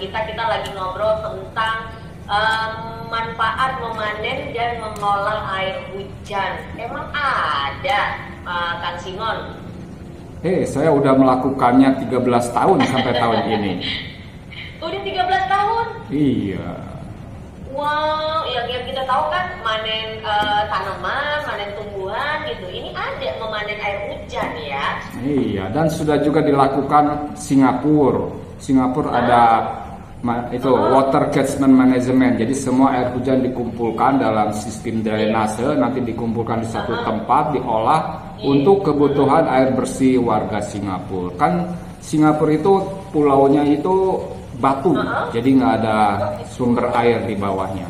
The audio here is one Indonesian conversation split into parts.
kita lagi ngobrol tentang manfaat memanen dan mengolah air hujan. Emang ada, Kang Simon? Saya udah melakukannya 13 tahun sampai tahun ini. Udah 13 tahun? Iya. Wow, yang kita tahu kan manen tanaman, manen tumbuhan gitu. Ini ada memanen air hujan ya? Iya, dan sudah juga dilakukan Singapura. Singapura ada itu water catchment management. Jadi semua air hujan dikumpulkan dalam sistem drainase, nanti dikumpulkan di satu tempat, diolah untuk kebutuhan air bersih warga Singapura. Kan Singapura itu pulaunya itu batu, jadi nggak ada sumber air di bawahnya.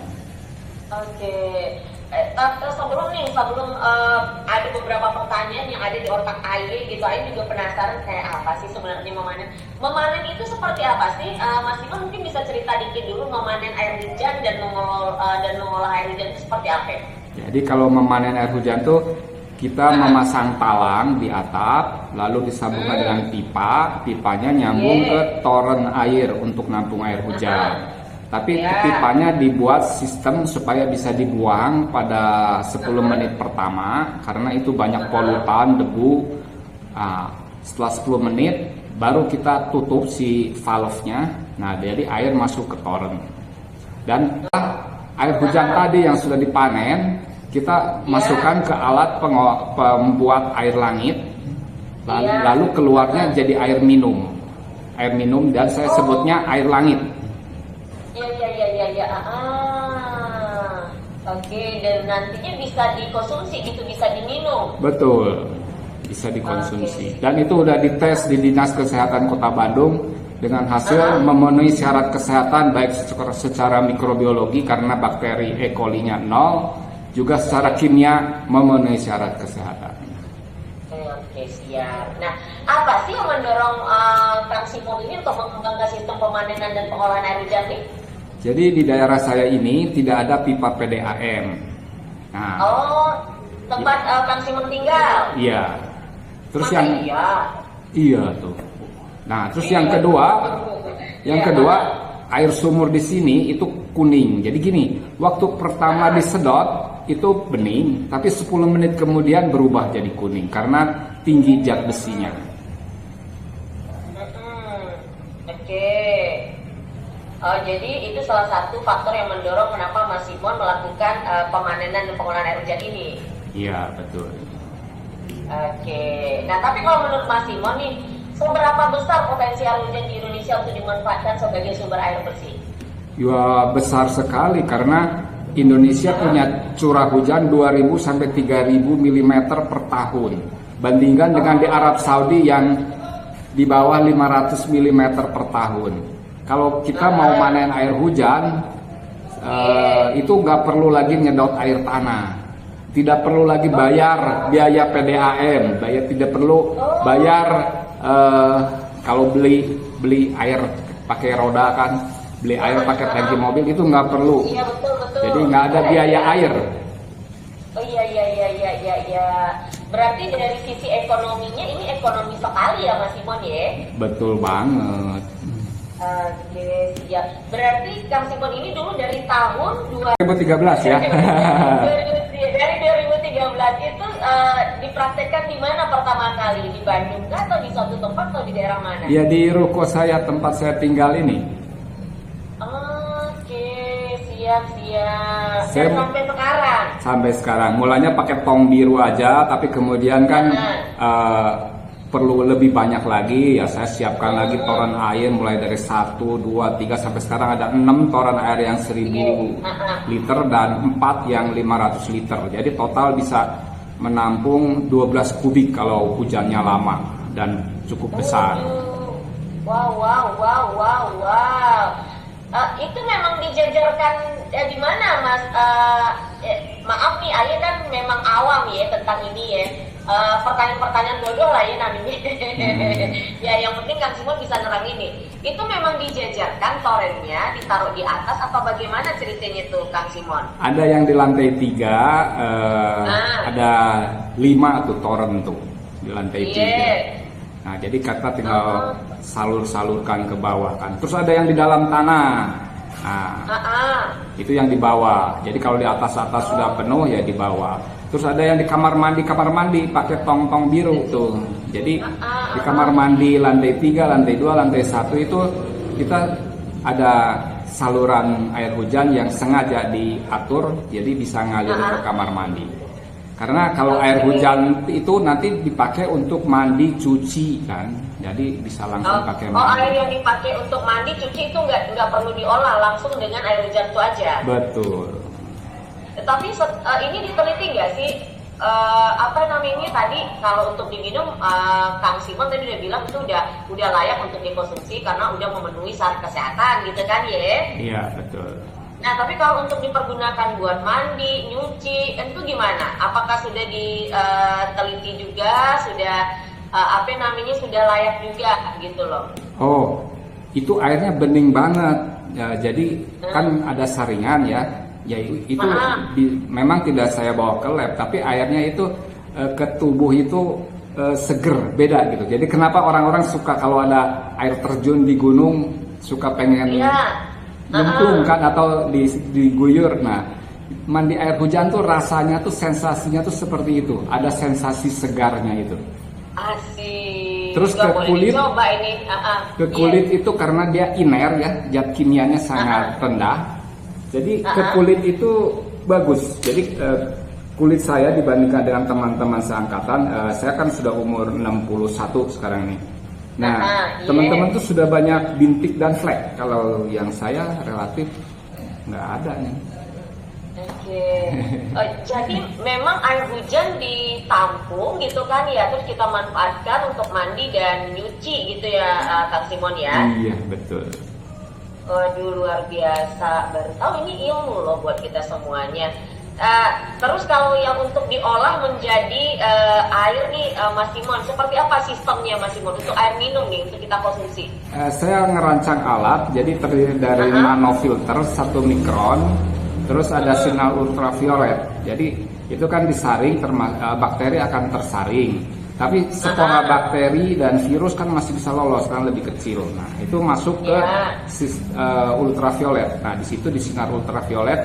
Oke. Sebelum ada beberapa pertanyaan yang ada di otak Aye gitu, Aye juga penasaran kayak apa sih sebenarnya memanen. Memanen itu seperti apa sih? Mas Iman mungkin bisa cerita dikit dulu memanen air hujan dan mengolah air hujan itu seperti apa? Jadi kalau memanen air hujan tuh kita memasang talang di atap, lalu disambungkan dengan pipa, pipanya nyambung ke toren air untuk nampung air hujan. Tapi pipanya dibuat sistem supaya bisa dibuang pada 10 menit pertama, karena itu banyak polutan, debu. Setelah 10 menit, baru kita tutup si valve-nya, nah jadi air masuk ke toren. Dan air hujan tadi yang sudah dipanen, kita masukkan ke alat pembuat air langit, lalu keluarnya jadi air minum. Air minum dan saya sebutnya air langit. Iya. Oke, dan nantinya bisa dikonsumsi gitu, bisa diminum. Betul, bisa dikonsumsi. Dan itu udah dites di Dinas Kesehatan Kota Bandung dengan hasil memenuhi syarat kesehatan baik secara mikrobiologi karena bakteri E. coli-nya 0, juga secara kimia memenuhi syarat kesehatan. Oke, siap. Nah, apa sih yang mendorong Kang Simon ini untuk mengembangkan sistem pemanenan dan pengolahan air hujan nih? Jadi di daerah saya ini tidak ada pipa PDAM. Nah, tempat Kang Simon tinggal? Iya. Terus iya tuh. Nah, terus yang kedua, air sumur di sini itu kuning. Jadi gini, waktu pertama disedot itu bening, tapi 10 menit kemudian berubah jadi kuning karena tinggi zat besinya. Oke. Jadi itu salah satu faktor yang mendorong kenapa Mas Simon melakukan pemanenan dan pengolahan air hujan ini. Iya, betul. Oke. Nah, tapi kalau menurut Mas Simon nih, seberapa besar potensi air hujan di Indonesia untuk dimanfaatkan sebagai sumber air bersih? Ya, besar sekali karena Indonesia punya curah hujan 2.000 sampai 3.000 mm per tahun. Bandingkan dengan di Arab Saudi yang di bawah 500 mm per tahun. Kalau kita mau manen air hujan, itu nggak perlu lagi nyedot air tanah. Tidak perlu lagi bayar biaya PDAM, tidak perlu bayar kalau beli air pakai roda kan, beli air pakai tangki mobil itu nggak perlu. Iya, betul. Jadi nggak ada biaya air. Oh iya. Berarti dari sisi ekonominya ini ekonomi sekali ya Mas Simon ya? Betul banget. Oke, siap. Berarti Kang Simon ini dulu dari tahun 2013 ya. Dari 2013 itu dipraktekkan di mana pertama kali? Di Bandung atau di suatu tempat atau di daerah mana? Ya di ruko saya, tempat saya tinggal ini. Oke, siap. Saya sampai sekarang? Sampai sekarang. Mulanya pakai tong biru aja, tapi kemudian kan perlu lebih banyak lagi. Ya saya siapkan lagi toren air mulai dari 1, 2, 3 sampai sekarang ada 6 toren air yang 1.000 liter dan 4 yang 500 liter. Jadi total bisa menampung 12 kubik kalau hujannya lama dan cukup besar. Wow. Itu memang dijajarkan di mana Mas? Maaf nih, Ayah kan memang awam ya tentang ini ya. Pertanyaan-pertanyaan bodoh lah ya namanya. Ya yang penting Kang Simon bisa nerangin nih. Itu memang dijajarkan torennya, ditaruh di atas apa bagaimana ceritanya tuh Kang Simon? Ada yang di lantai 3, ada 5 tuh toren tuh di lantai 3. Nah jadi kita tinggal salur-salurkan ke bawah kan. Terus ada yang di dalam tanah. Nah, itu yang di bawah. Jadi kalau di atas-atas sudah penuh ya di bawah. Terus ada yang di kamar mandi pakai tong-tong biru tuh. Jadi di kamar mandi lantai 3, lantai 2, lantai 1 itu kita ada saluran air hujan yang sengaja diatur jadi bisa ngalir ke kamar mandi. Karena kalau air hujan itu nanti dipakai untuk mandi, cuci kan, jadi bisa langsung pakai mandi. Oh, air yang dipakai untuk mandi, cuci itu nggak perlu diolah, langsung dengan air hujan itu aja. Betul. Tapi ini diteliti nggak sih, apa namanya tadi kalau untuk diminum, Kang Simon tadi udah bilang itu udah layak untuk dikonsumsi karena udah memenuhi syarat kesehatan gitu kan ya? Iya betul. Nah, tapi kalau untuk dipergunakan buat mandi, nyuci, itu gimana? Apakah sudah diteliti juga, sudah sudah layak juga gitu loh? Oh, itu airnya bening banget. Ya, jadi kan ada saringan ya. Ya itu memang tidak saya bawa ke lab, tapi airnya itu ke tubuh itu seger, beda gitu. Jadi kenapa orang-orang suka kalau ada air terjun di gunung suka pengen nyemplung kan atau diguyur. Nah, mandi air hujan tuh rasanya tuh sensasinya tuh seperti itu. Ada sensasi segarnya itu. Asik. Terus ke kulit, ke kulit itu karena dia iner ya, zat kimianya sangat rendah. Jadi ke kulit itu bagus. Jadi kulit saya dibandingkan dengan teman-teman seangkatan, saya kan sudah umur 61 sekarang nih. Nah, teman-teman tuh sudah banyak bintik dan flek. Kalau yang saya relatif nggak ada nih. Oke. Jadi memang air hujan ditampung gitu kan ya, terus kita manfaatkan untuk mandi dan nyuci gitu ya, Kang Simon ya? Iya betul. Waduh luar biasa, baru tahu ini ilmu loh buat kita semuanya. Terus kalau yang untuk diolah menjadi air nih, Mas Simon, seperti apa sistemnya Mas Simon untuk air minum nih untuk kita konsumsi? Saya ngerancang alat, jadi terdiri dari nanofilter 1 mikron, terus ada sinar ultraviolet. Jadi itu kan disaring, bakteri akan tersaring. Tapi spora bakteri dan virus kan masih bisa lolos karena lebih kecil. Nah, itu masuk ke ultraviolet. Nah, di situ di sinar ultraviolet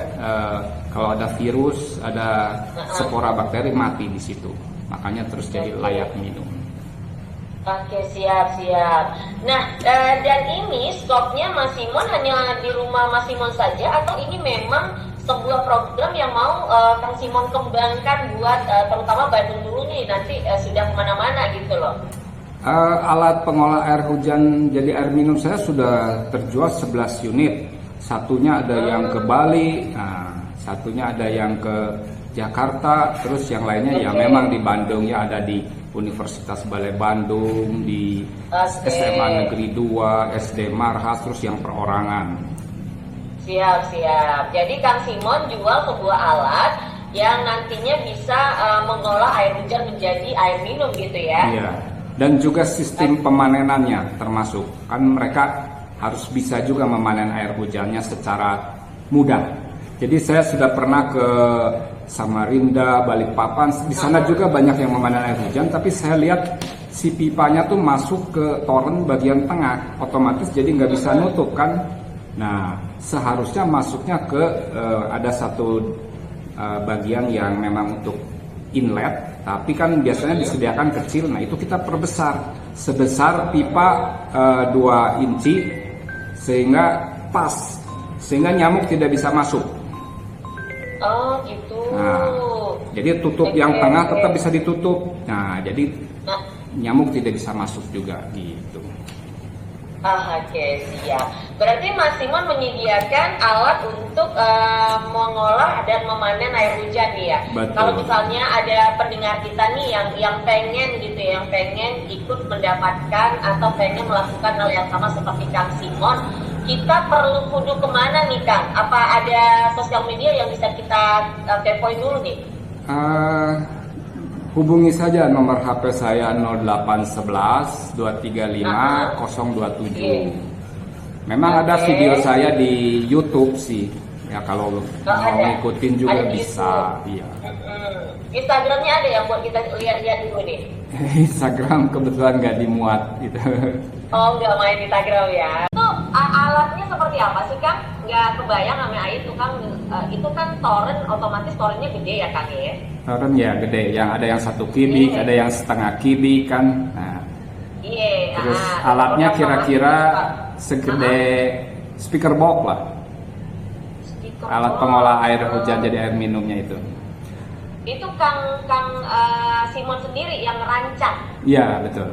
kalau ada virus, ada spora bakteri mati di situ. Makanya terus jadi layak minum. Oke, siap. Nah, dan ini stoknya Mas Simon hanya di rumah Mas Simon saja atau ini memang sebuah program yang mau Kang Simon kembangkan buat terutama Bandung dulu nih, nanti sudah kemana-mana gitu loh. Alat pengolah air hujan jadi air minum saya sudah terjual 11 unit. Satunya ada yang ke Bali, satunya ada yang ke Jakarta, terus yang lainnya ya memang di Bandung ya, ada di Universitas Balai Bandung, di SMA Negeri 2, SD Marhas, terus yang perorangan. Siap. Jadi Kang Simon jual sebuah alat yang nantinya bisa mengolah air hujan menjadi air minum gitu ya? Iya. Dan juga sistem pemanenannya termasuk. Kan mereka harus bisa juga memanen air hujannya secara mudah. Jadi saya sudah pernah ke Samarinda, Balikpapan. Di sana juga banyak yang memanen air hujan. Tapi saya lihat si pipanya tuh masuk ke toren bagian tengah. Otomatis jadi nggak bisa nutup kan. Nah, seharusnya masuknya ke ada satu bagian yang memang untuk inlet, tapi kan biasanya disediakan kecil. Nah, itu kita perbesar sebesar pipa 2 inci sehingga pas, sehingga nyamuk tidak bisa masuk. Oh gitu. Nah, jadi tutup yang tengah tetap bisa ditutup. Nah, jadi nyamuk tidak bisa masuk juga gitu. Oke, siap. Berarti Mas Simon menyediakan alat untuk mengolah dan memanen air hujan nih ya. Betul. Kalau misalnya ada pendengar kita nih yang pengen gitu ya, yang pengen ikut mendapatkan atau pengen melakukan hal yang sama seperti Kang Simon, kita perlu kudu kemana nih Kang? Apa ada sosial media yang bisa kita kepoin dulu nih? Hubungi saja nomor HP saya 0811 235 027. Memang ada video saya di YouTube sih. Ya kalau Oh, mau ada. ngikutin juga Ada di bisa. YouTube. Iya. Instagramnya ada ya buat kita lihat-lihat dulu deh. Instagram kebetulan nggak dimuat gitu. Oh, nggak main Instagram ya. Itu alatnya seperti apa sih, Kang? Nggak kebayang sama Ait tuh, Kang. Itu kan torrent, otomatis torrentnya gede ya, Kang ya? Torrent ya gede, yang ada yang 1 kubik, ada yang setengah kubik kan. Nah, Iya. terus alatnya kira-kira segede speaker box lah. Alat pengolah air hujan jadi air minumnya itu. Itu Kang Simon sendiri yang ngerancang. Iya betul.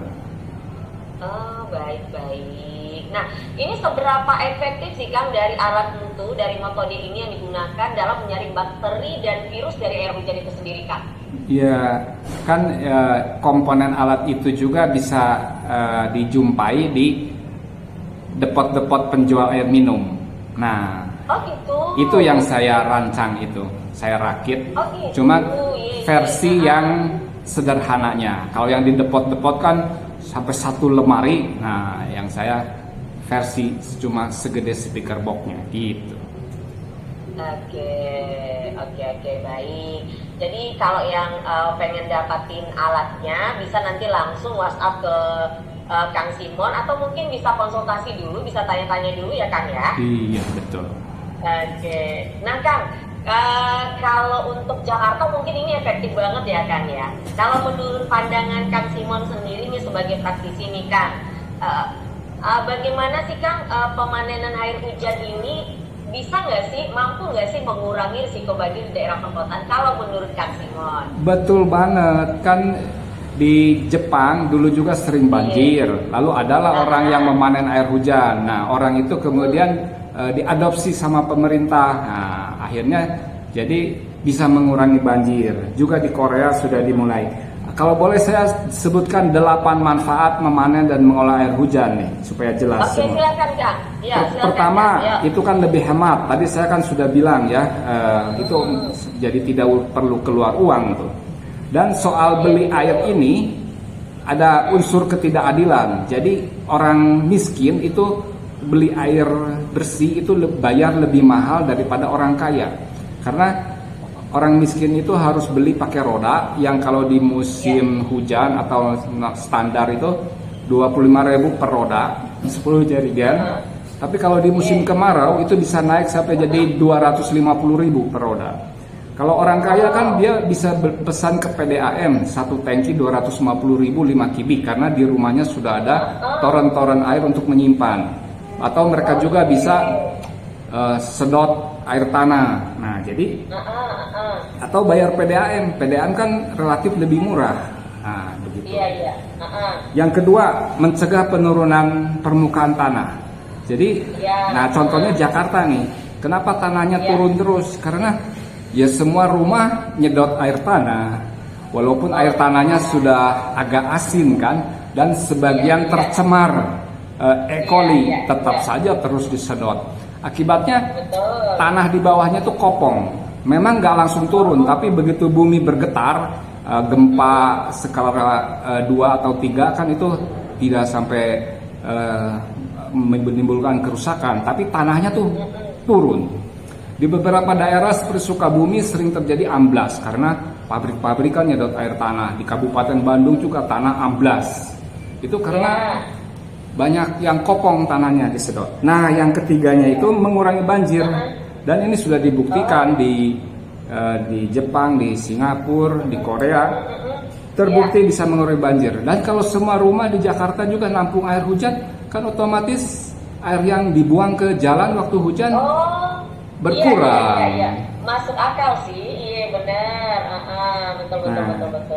Oh, baik-baik. Nah, ini seberapa efektif sih, Kang, dari alat itu, dari metode ini yang digunakan dalam menyaring bakteri dan virus dari air hujan itu sendiri, Kang? Ya kan komponen alat itu juga bisa dijumpai di depot-depot penjual air minum. Nah, Oh gitu. itu yang saya rancang itu, saya rakit. Oh, gitu. Cuma Iya, versi iya. yang sederhananya. Kalau yang di depot-depot kan sampai 1 lemari. Nah, yang saya versi cuma segede speaker boxnya gitu. Oke, baik. Jadi kalau yang pengen dapatin alatnya bisa nanti langsung WhatsApp ke Kang Simon atau mungkin bisa konsultasi dulu, bisa tanya-tanya dulu ya, Kang ya. Iya betul. Oke. Nah, Kang, kalau untuk Jakarta mungkin ini efektif banget ya, Kang ya. Kalau menurut pandangan Kang Simon sendiri nih sebagai praktisi nih, Kang, bagaimana sih, Kang, pemanenan air hujan ini bisa nggak sih, mampu nggak sih mengurangi risiko banjir di daerah perkotaan kalau menurut Kang Simon? Betul banget kan, di Jepang dulu juga sering banjir. Lalu adalah orang yang memanen air hujan. Nah, orang itu kemudian diadopsi sama pemerintah. Nah, akhirnya jadi bisa mengurangi banjir. Juga di Korea sudah dimulai. Kalau boleh saya sebutkan 8 manfaat memanen dan mengolah air hujan nih supaya jelas Oke, semua. silakan, Kang. Ya, silakan, Pertama, Kang. Ya. itu kan lebih hemat. Tadi saya kan sudah bilang ya, itu jadi tidak perlu keluar uang tuh. Dan soal beli air ini ada unsur ketidakadilan. Jadi orang miskin itu beli air bersih itu bayar lebih mahal daripada orang kaya. Karena orang miskin itu harus beli pakai roda yang kalau di musim hujan atau standar itu 25.000 per roda, 10 jerigen. Tapi kalau di musim kemarau itu bisa naik sampai jadi 250.000 per roda. Kalau orang kaya kan dia bisa pesan ke PDAM 1 tangki 250.000 5 kubik karena di rumahnya sudah ada toren-toren air untuk menyimpan. Atau mereka juga bisa sedot air tanah. Nah, jadi atau bayar PDAM. PDAM kan relatif lebih murah. Nah, begitu. Iya. Yang kedua, mencegah penurunan permukaan tanah. Jadi, nah contohnya Jakarta nih. Kenapa tanahnya turun terus? Karena ya semua rumah nyedot air tanah. Walaupun air tanahnya sudah agak asin kan dan sebagian tercemar E. coli, tetap saja terus disedot. Akibatnya tanah di bawahnya tuh kopong. Memang nggak langsung turun, tapi begitu bumi bergetar, gempa skala 2 atau 3 kan itu tidak sampai menimbulkan kerusakan, tapi tanahnya tuh turun. Di beberapa daerah seperti Sukabumi sering terjadi amblas karena pabrik-pabrik kan nyedot air tanah. Di Kabupaten Bandung juga tanah amblas. Itu karena banyak yang kopong tanahnya disedot. Nah, yang ketiganya itu mengurangi banjir. Dan ini sudah dibuktikan di Jepang, di Singapura, di Korea. Terbukti bisa mengurangi banjir. Dan kalau semua rumah di Jakarta juga nampung air hujan, kan otomatis air yang dibuang ke jalan waktu hujan berkurang. Iya. Masuk akal sih. Iya, benar. Betul.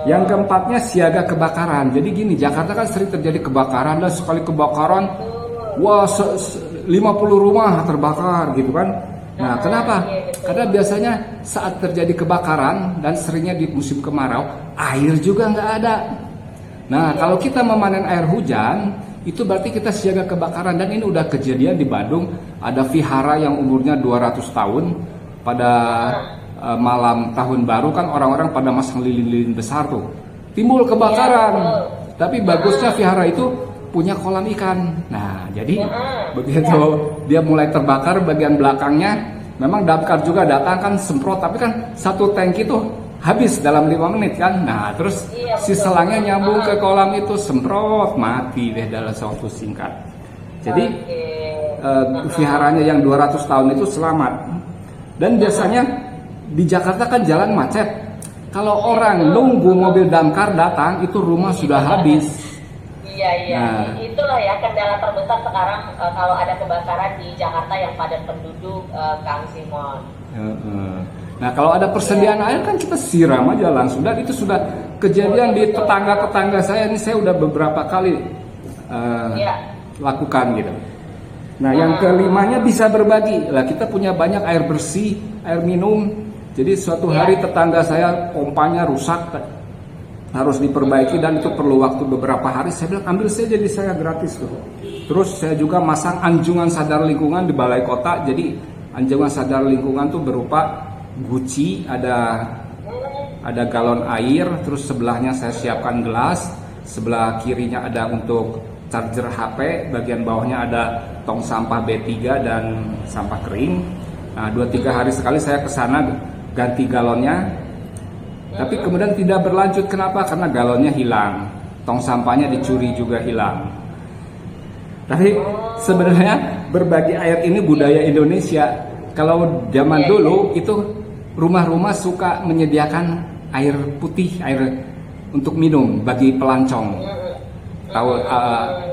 Yang keempatnya siaga kebakaran. Jadi gini, Jakarta kan sering terjadi kebakaran dan sekali kebakaran, wah 50 rumah terbakar gitu kan. Nah, kenapa? Karena biasanya saat terjadi kebakaran dan seringnya di musim kemarau, air juga nggak ada. Nah, kalau kita memanen air hujan, itu berarti kita siaga kebakaran. Dan ini udah kejadian di Bandung, ada vihara yang umurnya 200 tahun. Pada malam tahun baru kan orang-orang pada masang lilin-lilin besar tuh, timbul kebakaran. Tapi bagusnya vihara itu punya kolam ikan. Nah, jadi begitu dia mulai terbakar bagian belakangnya, memang damkar juga datang kan semprot, tapi kan satu tangki itu habis dalam 5 menit kan. Nah terus Iya, si betul. selangnya nyambung ke kolam itu, semprot, mati deh dalam waktu singkat. Jadi viharanya yang 200 tahun itu selamat. Dan biasanya di Jakarta kan jalan macet. Kalau orang nunggu mobil damkar datang, itu rumah sudah habis. Iya. Nah. Itulah ya kendala terbesar sekarang kalau ada kebakaran di Jakarta yang padat penduduk, Kang Simon. Nah kalau ada persediaan air kan kita siram aja langsung, dan itu sudah kejadian di tetangga-tetangga saya ini, saya udah beberapa kali lakukan gitu. Nah yang kelimanya bisa berbagi lah, kita punya banyak air bersih, air minum. Jadi suatu hari tetangga saya pompanya rusak, harus diperbaiki dan itu perlu waktu beberapa hari. Saya bilang ambil saja, jadi saya gratis tuh. Terus saya juga masang anjungan sadar lingkungan di balai kota. Jadi anjungan sadar lingkungan tuh berupa guci, ada galon air, terus sebelahnya saya siapkan gelas, sebelah kirinya ada untuk charger HP, bagian bawahnya ada tong sampah B3 dan sampah kering. Nah 2-3 hari sekali saya ke sana ganti galonnya. Tapi kemudian tidak berlanjut, kenapa? Karena galonnya hilang, tong sampahnya dicuri juga hilang. Tapi sebenarnya berbagi air ini budaya Indonesia. Kalau zaman dulu itu rumah-rumah suka menyediakan air putih, air untuk minum bagi pelancong.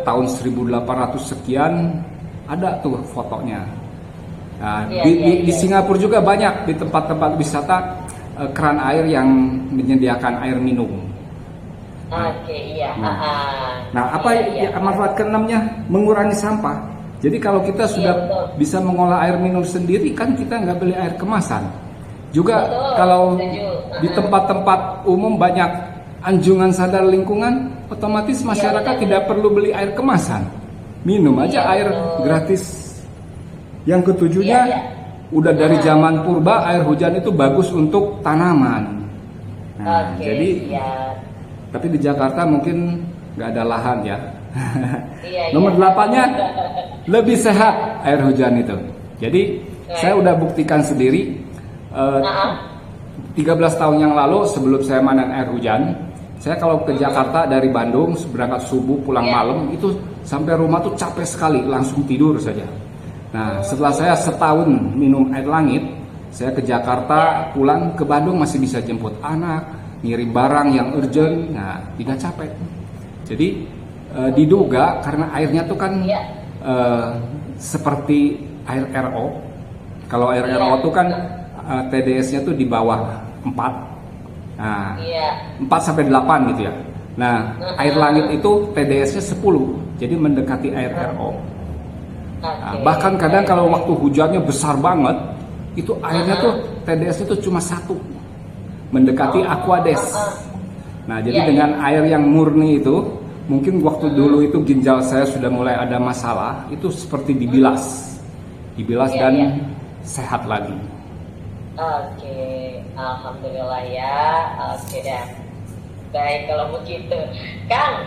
Tahun 1800 sekian ada tuh fotonya. Nah, di Singapura juga banyak di tempat-tempat wisata keran air yang menyediakan air minum. Nah, apa manfaat keenamnya? Mengurangi sampah. Jadi kalau kita sudah bisa mengolah air minum sendiri, kan kita nggak beli air kemasan. Juga kalau di tempat-tempat umum banyak anjungan sadar lingkungan, otomatis masyarakat tidak perlu beli air kemasan, minum aja air gratis. Yang ketujuhnya, udah dari zaman purba air hujan itu bagus untuk tanaman. Nah, tapi di Jakarta mungkin nggak ada lahan ya. Nomor 8-nya lebih sehat air hujan itu. Jadi saya udah buktikan sendiri. 13 tahun yang lalu sebelum saya panen air hujan, saya kalau ke Jakarta dari Bandung berangkat subuh pulang malam itu sampai rumah tuh capek sekali, langsung tidur saja. Nah setelah saya setahun minum air langit, saya ke Jakarta pulang ke Bandung masih bisa jemput anak, ngirim barang yang urgent, nah tidak capek. Jadi diduga karena airnya tuh kan seperti air RO. Kalau air RO tuh kan TDS-nya tuh di bawah 4. Nah, 4 sampai 8 gitu ya. Nah, air langit itu TDS-nya 10. Jadi mendekati air RO. Nah, bahkan kadang kalau waktu hujannya besar banget, itu airnya tuh TDS-nya tuh cuma 1. Mendekati Aquades. Nah, jadi dengan air yang murni itu, mungkin waktu dulu itu ginjal saya sudah mulai ada masalah, itu seperti dibilas. Dibilas dan sehat lagi. Alhamdulillah ya. Dah. Baik kalau begitu, Kang.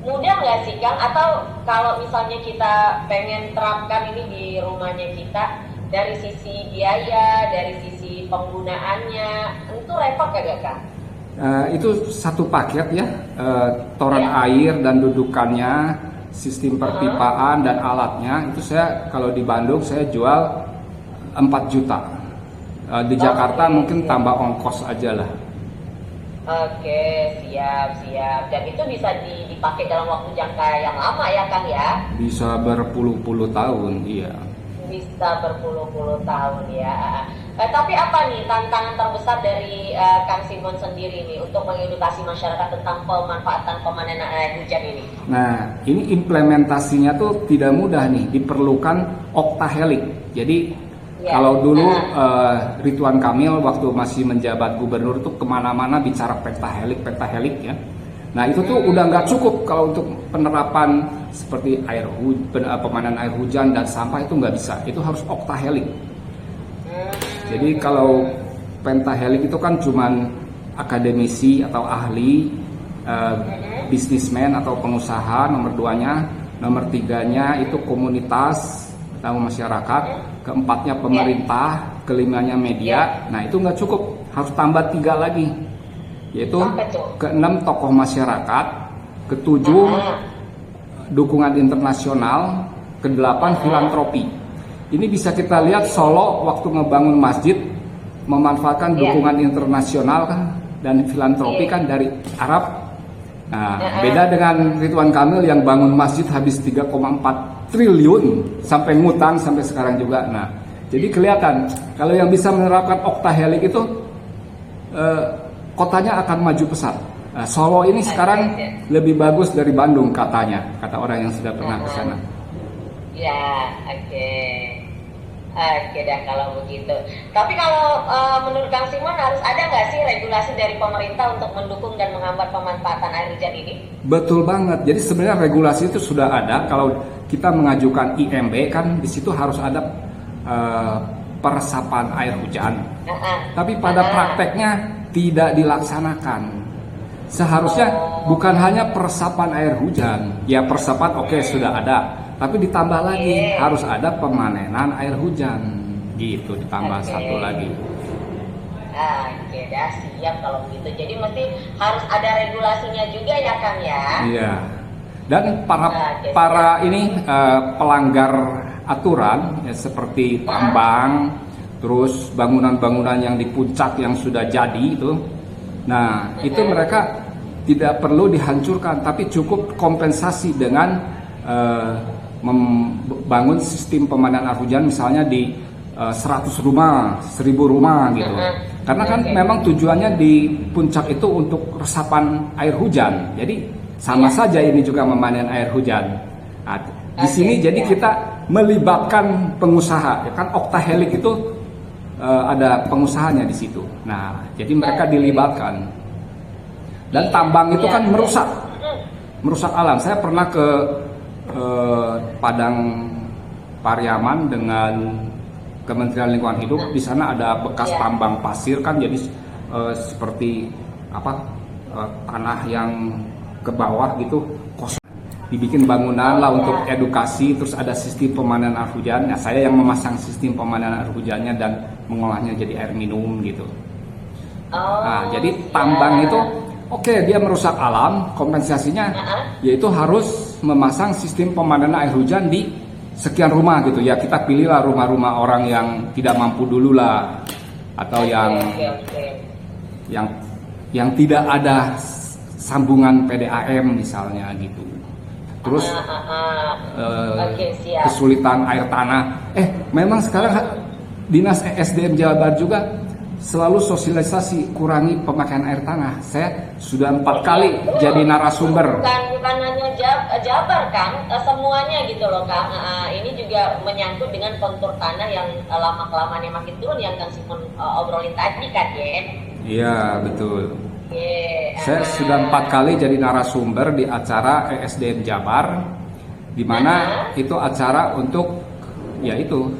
Mudah nggak sih, Kang? Atau kalau misalnya kita pengen terapkan ini di rumahnya kita, dari sisi biaya, dari sisi penggunaannya, itu repot kagak, Kang? Itu satu paket ya, toren air dan dudukannya, sistem perpipaan dan alatnya. Itu saya kalau di Bandung saya jual 4 juta. Di Jakarta mungkin tambah ongkos aja lah. Siap. Dan itu bisa dipakai dalam waktu jangka yang lama ya, Kang ya? Bisa berpuluh-puluh tahun, iya. Bisa berpuluh-puluh tahun ya. Tapi apa nih tantangan terbesar dari Kang Simon sendiri nih untuk mengedukasi masyarakat tentang pemanfaatan pemanenan air hujan ini? Nah, ini implementasinya tuh tidak mudah nih, diperlukan oktahelik. Jadi kalau dulu Ridwan Kamil waktu masih menjabat gubernur tuh kemana-mana bicara pentahelik ya. Nah itu tuh udah nggak cukup kalau untuk penerapan seperti pemanenan air hujan dan sampah itu nggak bisa. Itu harus oktahelik. Jadi kalau pentahelik itu kan cuman akademisi atau ahli, bisnismen atau pengusaha nomor 2-nya, nomor 3-nya itu komunitas, pertama masyarakat, keempatnya pemerintah, kelimanya media. Nah itu nggak cukup, harus tambah 3 lagi, yaitu keenam tokoh masyarakat, ketujuh dukungan internasional, kedelapan filantropi. Ini bisa kita lihat Solo waktu ngebangun masjid memanfaatkan dukungan internasional kan, dan filantropi kan dari Arab. Nah, beda dengan Ridwan Kamil yang bangun masjid habis 3,4 triliun sampai ngutang sampai sekarang juga. Nah, jadi kelihatan kalau yang bisa menerapkan oktahelik itu kotanya akan maju pesat. Nah, Solo ini sekarang lebih bagus dari Bandung katanya, kata orang yang sudah pernah ke sana. Ya, oke. Oke dah kalau begitu. Tapi kalau menurut Kang Simon harus ada nggak sih regulasi dari pemerintah untuk mendukung dan menghambat pemanfaatan air hujan ini? Betul banget. Jadi sebenarnya regulasi itu sudah ada. Kalau kita mengajukan IMB kan di situ harus ada peresapan air hujan. Tapi pada prakteknya tidak dilaksanakan. Seharusnya bukan hanya peresapan air hujan. Ya peresapan oke, sudah ada. Tapi ditambah lagi harus ada pemanenan air hujan, gitu ditambah satu lagi. Oke, dah siap kalau begitu. Jadi mesti harus ada regulasinya juga ya Kang ya. Iya. Dan para ini pelanggar aturan ya, seperti tambang, terus bangunan-bangunan yang di puncak yang sudah jadi itu. Nah, itu mereka tidak perlu dihancurkan, tapi cukup kompensasi dengan membangun sistem pemanenan air hujan misalnya di 100 rumah, 1000 rumah gitu. Karena kan memang tujuannya di puncak itu untuk resapan air hujan. Jadi sama saja ini juga memanen air hujan. Nah, di sini jadi kita melibatkan pengusaha. Ya kan oktahelik itu ada pengusahanya di situ. Nah, jadi mereka dilibatkan. Dan tambang itu kan merusak alam. Saya pernah ke Padang Pariaman dengan Kementerian Lingkungan Hidup. Di sana ada bekas tambang pasir kan, jadi seperti tanah yang ke bawah gitu kosong. Dibikin bangunan lah untuk edukasi, terus ada sistem pemanenan air hujan. Nah, saya yang memasang sistem pemanenan air hujannya dan mengolahnya jadi air minum gitu. Nah, jadi tambang itu oke, dia merusak alam, kompensasinya yaitu harus memasang sistem pemanenan air hujan di sekian rumah gitu ya. Kita pilihlah rumah-rumah orang yang tidak mampu dulu lah, atau yang tidak ada sambungan PDAM misalnya gitu. Terus kesulitan air tanah. Memang sekarang Dinas SDM Jawa Barat juga selalu sosialisasi kurangi pemakaian air tanah. Saya sudah 4 kali jadi narasumber. Bukan hanya Jabar kan, semuanya gitu loh Kang. Ini juga menyangkut dengan kontur tanah yang lama-kelamaan makin turun yang Kang Simon obrolin tadi kan ya. Iya betul. Saya sudah 4 kali jadi narasumber di acara ESDM Jabar, di mana itu acara untuk yaitu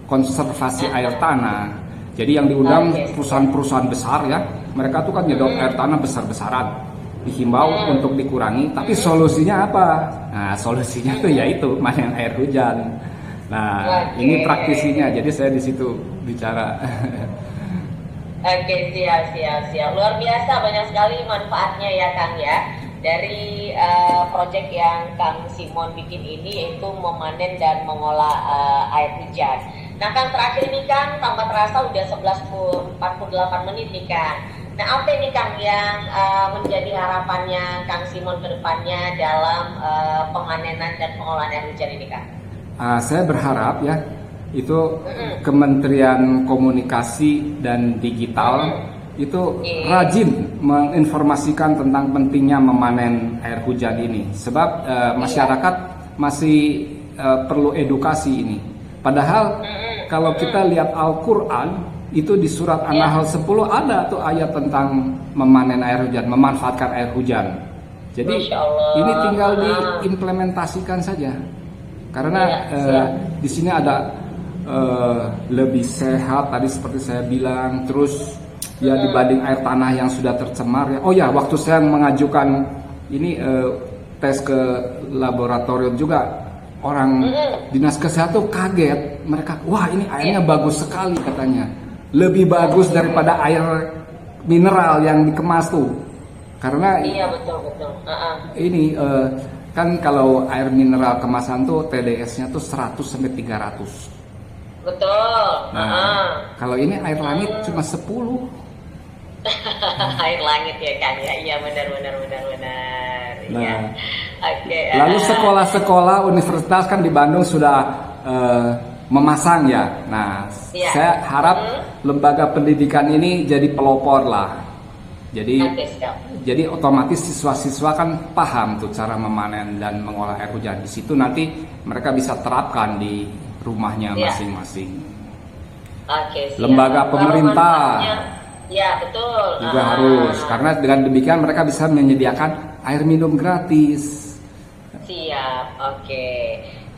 konservasi air tanah. Jadi yang diundang perusahaan-perusahaan besar ya, mereka tuh kan nyedot air tanah besar-besaran, dihimbau untuk dikurangi. Tapi solusinya apa? Nah, solusinya tuh yaitu manen air hujan. Nah, ini praktisinya. Jadi saya di situ bicara. Oke, siap. Luar biasa, banyak sekali manfaatnya ya Kang ya. Dari proyek yang Kang Simon bikin ini yaitu memanen dan mengolah air hujan. Nah Kang, terakhir nih Kang, tambah terasa udah 11.48 menit nih Kang. Nah apa nih Kang yang menjadi harapannya Kang Simon ke depannya dalam pemanenan dan pengolahan air hujan ini Kang? Saya berharap ya, itu Kementerian Komunikasi dan Digital itu rajin menginformasikan tentang pentingnya memanen air hujan ini. Sebab masyarakat masih perlu edukasi ini. Padahal kalau kita lihat Al-Quran, itu di surat An-Nahl 10 ada tuh ayat tentang memanen air hujan, memanfaatkan air hujan. Jadi ini tinggal diimplementasikan saja. Karena di sini ada lebih sehat tadi seperti saya bilang, terus ya dibanding air tanah yang sudah tercemar ya. Oh ya, waktu saya mengajukan ini tes ke laboratorium juga, orang dinas kesehatan kaget, mereka wah ini airnya bagus sekali katanya, lebih bagus daripada air mineral yang dikemas tuh, karena Iya betul. ini kan kalau air mineral kemasan tuh TDS-nya tuh 100 sampai 300. Betul. Nah, kalau ini air langit cuma 10. Air langit ya kan ya, iya benar. Nah, Ya. Oke. lalu sekolah-sekolah universitas kan di Bandung sudah memasang ya. Nah, Iya. saya harap lembaga pendidikan ini jadi pelopor lah. Jadi Oke, siap. jadi otomatis siswa-siswa kan paham tuh cara memanen dan mengolah air hujan. Di situ nanti mereka bisa terapkan di rumahnya Iya. masing-masing. Oke, siap. Lembaga Kalau pemerintah manfaatnya- Ya betul. juga harus, karena dengan demikian mereka bisa menyediakan air minum gratis. Siap, oke.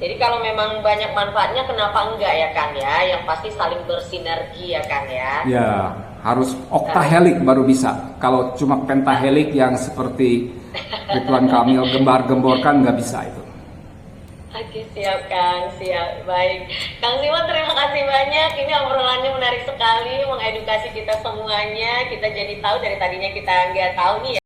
Jadi kalau memang banyak manfaatnya, kenapa enggak ya Kang ya? Yang pasti saling bersinergi ya Kang ya. Ya, harus oktahelik baru bisa. Kalau cuma pentahelik yang seperti Ridwan Kamil gembar-gemborkan nggak bisa itu. Oke, siap Kang, siap. Baik. Kang Simon, terima kasih banyak. Ini obrolannya menarik sekali, mengedukasi kita semuanya. Kita jadi tahu dari tadinya kita nggak tahu nih ya.